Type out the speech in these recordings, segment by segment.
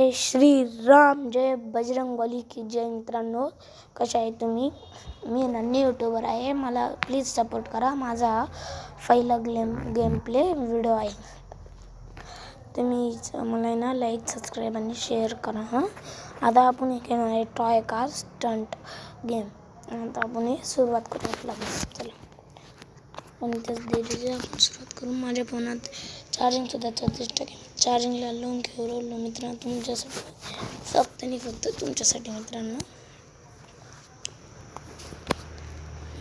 जय श्रीराम, जय बजरंगबली की जय. मित्रांनो, कशा आहे तुम्ही? मी न्यू यूट्यूबर आहे. मला प्लीज सपोर्ट करा. माझा हा पहिला गेम प्ले व्हिडिओ आहे. तुम्ही मला ना लाईक, सबस्क्राईब आणि शेअर करा. हां, आता आपण एक आहे टॉय कार स्टंट गेम. आता आपण हे सुरुवात करूया. चला, पण त्याच देरीचे आपण सुरुवात करू. माझ्या फोनात चार्जिंगसुद्धा 34% चार्जिंगला लावून घेऊ राहिलो मित्रांनो, तुमच्यासाठी, फक्त आणि फक्त तुमच्यासाठी. मित्रांनो,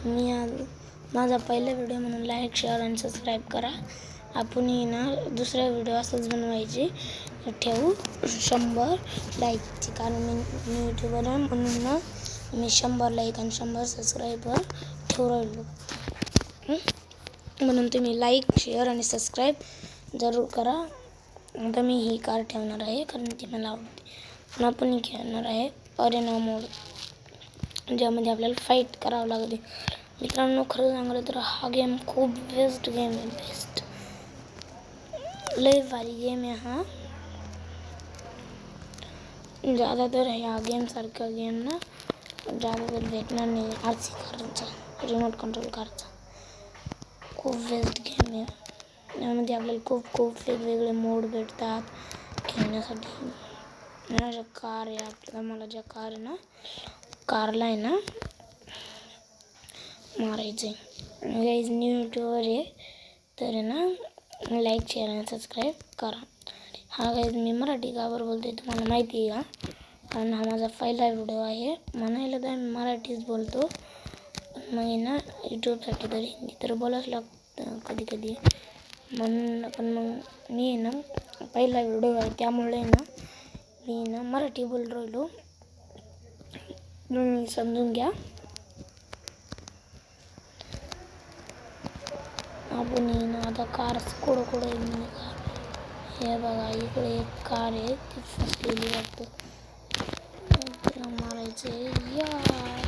मी आज माझा पहिला व्हिडिओ म्हणून लाईक, शेअर आणि सबस्क्राईब करा. आपण ना दुसरा व्हिडिओ असंच बनवायचे ठेवू 100 लाईकची, कारण मी यूट्यूबर आहे म्हणून ना मी 100 लाईक आणि 100 सबस्क्राईबर ठेवू राहिलो. म्हणून तुम्ही लाईक, शेअर आणि सबस्क्राईब जरूर करा. आता मी ही कार ठेवणार आहे कारण ती मला आवडते. पण आपण खेळणार आहे अरेना मोड, ज्यामध्ये आपल्याला फाईट करावं लागते. मित्रांनो, खरं सांगलं तर हा गेम खूप बेस्ट गेम आहे. बेस्ट, लय भारी गेम आहे हा. ज़्यादातर ह्या गेमसारखा गेम ना ज़्यादातर भेटणार नाही. RC कारचा, रिमोट कंट्रोल कारचा खूप बेस्ट गेम आहे. यामध्ये आपल्याला खूप वेगवेगळे मोड भेटतात खेळण्यासाठी. माझ्या कार आहे, आपल्याला मला ज्या कार आहे ना, कारला आहे ना मारायचं आहे. गाईज, न्यू यूट्यूबर आहे तर आहे ना लाईक, शेअर आणि सबस्क्राईब करा. हा गाईज, मी मराठी गावर बोलते तुम्हाला माहिती आहे का? कारण हा माझा पहिला व्हिडिओ आहे. म्हणायला तर मी मराठीच बोलतो, मग ना यूट्यूबसाठी तर हिंदी तर बोलावंच लागतं कधी कधी. पण मग मी ना पहिला व्हिडिओ आहे त्यामुळे ना मी ना मराठी बोल राहिलो, तुम्ही समजून घ्या. आपण ना आता कार कुठं आहे कार, हे बघा इकडे एक कार आहे, ती फसलेली वाटतं. तिला मारायचं आहे यार,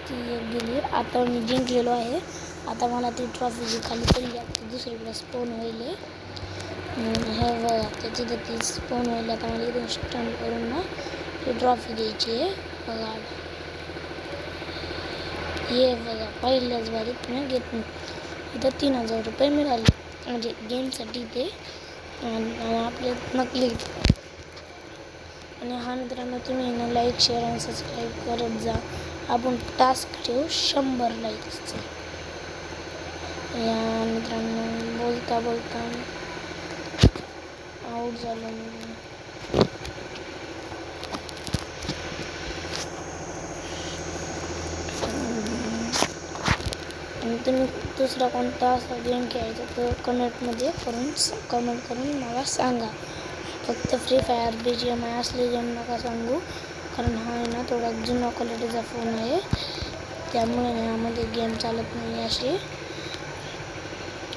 ती एक गेली. आता मी जिंकलेलो आहे. आता मला ती ट्रॉफी जी खाली पडली आता दुसरीकडे स्पोन होईल. हे बघा त्याची तर ती स्पोन होईल. आता मला इथून स्टंट करून ना ती ट्रॉफी द्यायची आहे. बघा, हे बघा पहिल्याच बारीत मी घेतली. इथं 3000 रुपये मिळाले, म्हणजे गेमसाठी ते आपले नकली. आणि हा मित्रांनो, तुम्ही ना लाईक, शेअर आणि सबस्क्राईब करत जा. आपण टास्क ठेवू 100 लाईक्सचे. या मित्रांनो, बोलता आऊट झालो मी. तुम्ही दुसरा कोणता असा गेम खेळायचा तर कमेंट करून मला सांगा. फक्त फ्री फायर, BGMI असले गेम नका सांगू, कारण हा आहे ना थोडा जुना क्वालिटीचा फोन आहे, त्यामुळे यामध्ये गेम चालत नाही असे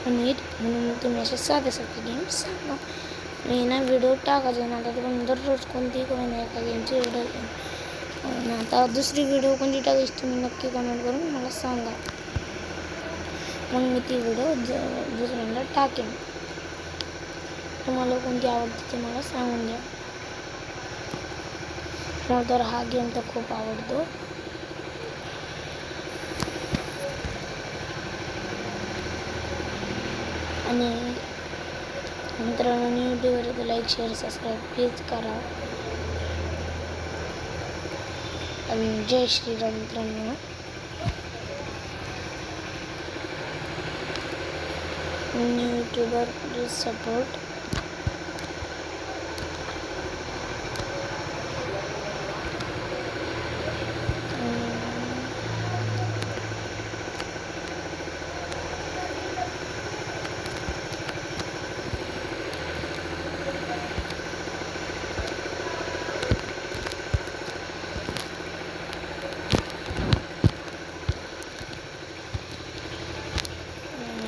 नीट. म्हणून तुम्ही असे साधे गेम सांगा. मी ना व्हिडिओ टाकायचे ना, आता पण दररोज कोणती नाही एका गेमची व्हिडिओ. आता दुसरी व्हिडिओ कोणती टाकायची तुम्ही नक्की कमेंट करून मला सांगा, मग मी ती व्हिडिओ दुसऱ्यांदा टाकेन. तुम्हाला कोणती आवडते ते मला सांगून द्या. मला तर हा गेम तर खूप आवडतो. आणि मित्रांनो, न्यू यूट्यूबवर लाईक, शेअर, सबस्क्राईब प्लीज करा. आणि जय श्रीराम मित्रांनो. New YouTuber please support.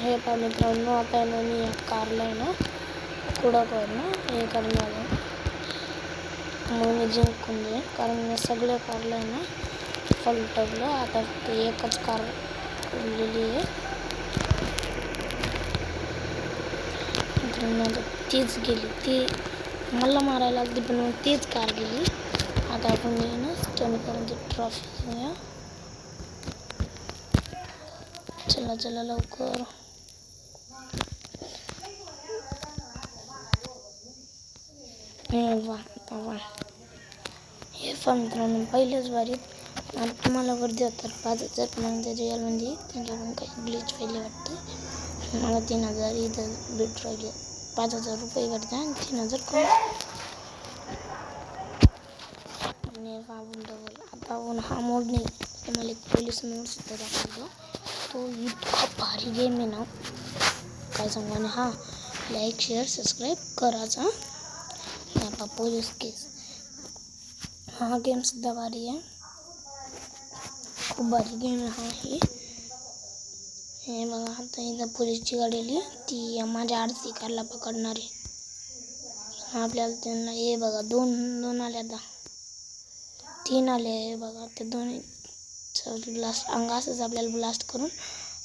हे पहा मित्रांनो, आता ना मी या कारला आहे ना कुडाकर ना हे करणार आहे, मग मी जिंकून जाईल. कारण मी सगळ्या कारला आहे ना पलटवलं. आता फक्त एकच कार उरलेली आहे. मित्रांनो, आता तीच गेली, ती मला मारायला लागली पण मग तेच कार गेली. आता आपण ना स्टंट करून ती ट्रॉफी घेऊया. चला चला लवकर. हे मित्रांनो पहिल्याच बारीत तुम्हाला गर्दी होतात 5,000 मग त्या रिअलमध्ये त्यांच्याकडून काही ग्लिच पहिले वाटतं. मला 3,000 इथं भेट राहिले. 5,000 रुपये भेटतात आणि 3,000 कोण. आता आपण हा मोड नाही तुम्हाला एक पोलीस मोड सुद्धा दाखवतो. तो इतका भारी गेम आहे ना काय सांगू. आणि हा लाईक शेअर सबस्क्राईब करायचा. आता पोलीस केस हा गेम सुद्धा भारी आहे. खूप भारी गेम आहे हे बघा. आता इथं पोलीसची गाडी आली ती माझ्या RC कारला पकडणार आहे. आपल्याला त्यांना हे बघा दोन आले. आता 3 आले आहे बघा. ते दोन्ही ब्लास्ट असंच आपल्याला ब्लास्ट करून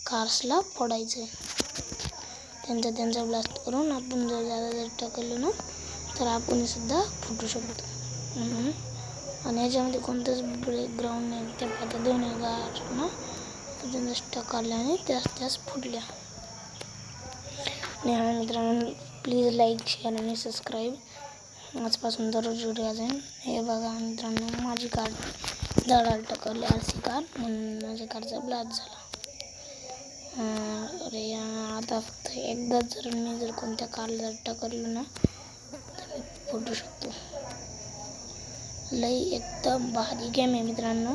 कार्सला फोडायचं आहे. त्यांचा ब्लास्ट करून आपण जर टाकलं ना तर आपण सुद्धा फुटू शकतो. आणि ह्याच्यामध्ये कोणतंच ग्राउंड नाही. त्या आता दोन्ही गाड्यांना त्यांचा स्टक काढल्याने त्याच फुटल्या. आणि हा मित्रांनो प्लीज लाईक शेअर आणि सबस्क्राईब आजपासून दररोज व्हिडिओ जाईल. हे बघा मित्रांनो माझी कार झाडाला टकरली RC कार म्हणून माझ्या कारचा ब्लास्ट झाला. अरे आता फक्त एकदा जर मी कोणत्या कारला टकरलो ना तर मी फुटू शकतो. लई एकदम भारी गेम आहे मित्रांनो.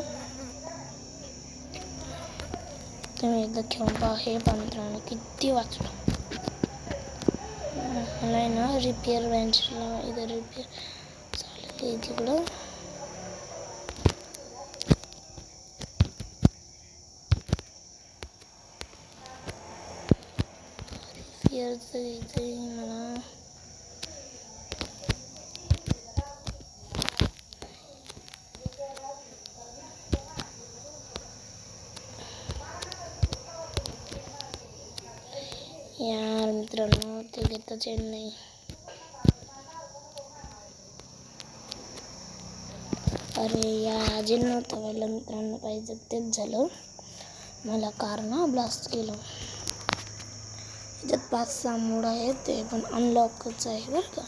तुम्ही एकदा खेळून पहा. हे पहा मित्रांनो किती वाचलो. मला आहे ना रिपेअर बेंचला इथं रिपेअर चाललेलं आहे तिकडं. रिपेअरचं इथं मला यार मित्रांनो ते घेताच येत नाही. अरे या नव्हतं व्हायला मित्रांनो पाहिजे तेच झालं. मला कारनं ब्लास्ट केलं. याच्यात 5-6 मोड आहे ते पण अनलॉकच आहे बरं का.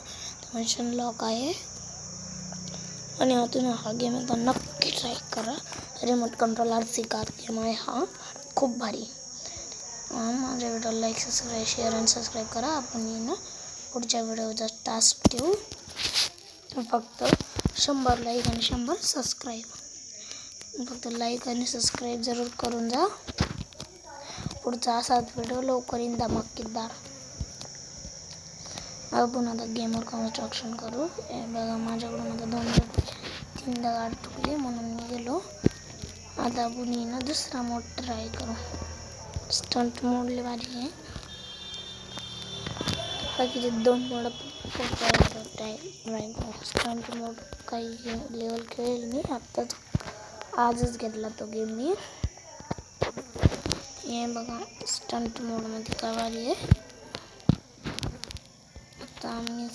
मिशन लॉक आहे. आणि तुम्ही हा गेम एकदा नक्की ट्राय करा. Remote control RC car game आहे हा. खूप भारी. माझ्या व्हिडिओला लाईक सबस्क्राईब शेअर आणि सबस्क्राईब करा. आपण ना पुढच्या व्हिडिओचा टास्क ठेवू. फक्त 100 लाईक आणि 100 सबस्क्राईब. फक्त लाईक आणि सबस्क्राईब जरूर करून जा. पुढचा असाच व्हिडिओ लवकर येईन धमाकेदार. आपण आता गेमर कन्स्ट्रक्शन करू. हे बघा माझ्याकडून आता 2-3दा गाडी तुटली म्हणून मी गेलो. आता आपण ना दुसरा मोड ट्राय करू. स्टंट मोडले भारी आहे. बाकीचे 2 मोड ट्राय करू. स्टंट मोड काही लेवल खेळेल मी आजच घेतला तो गेम मी. हे बघा स्टंट मोडमध्ये काय भारी आहे. आता आम्ही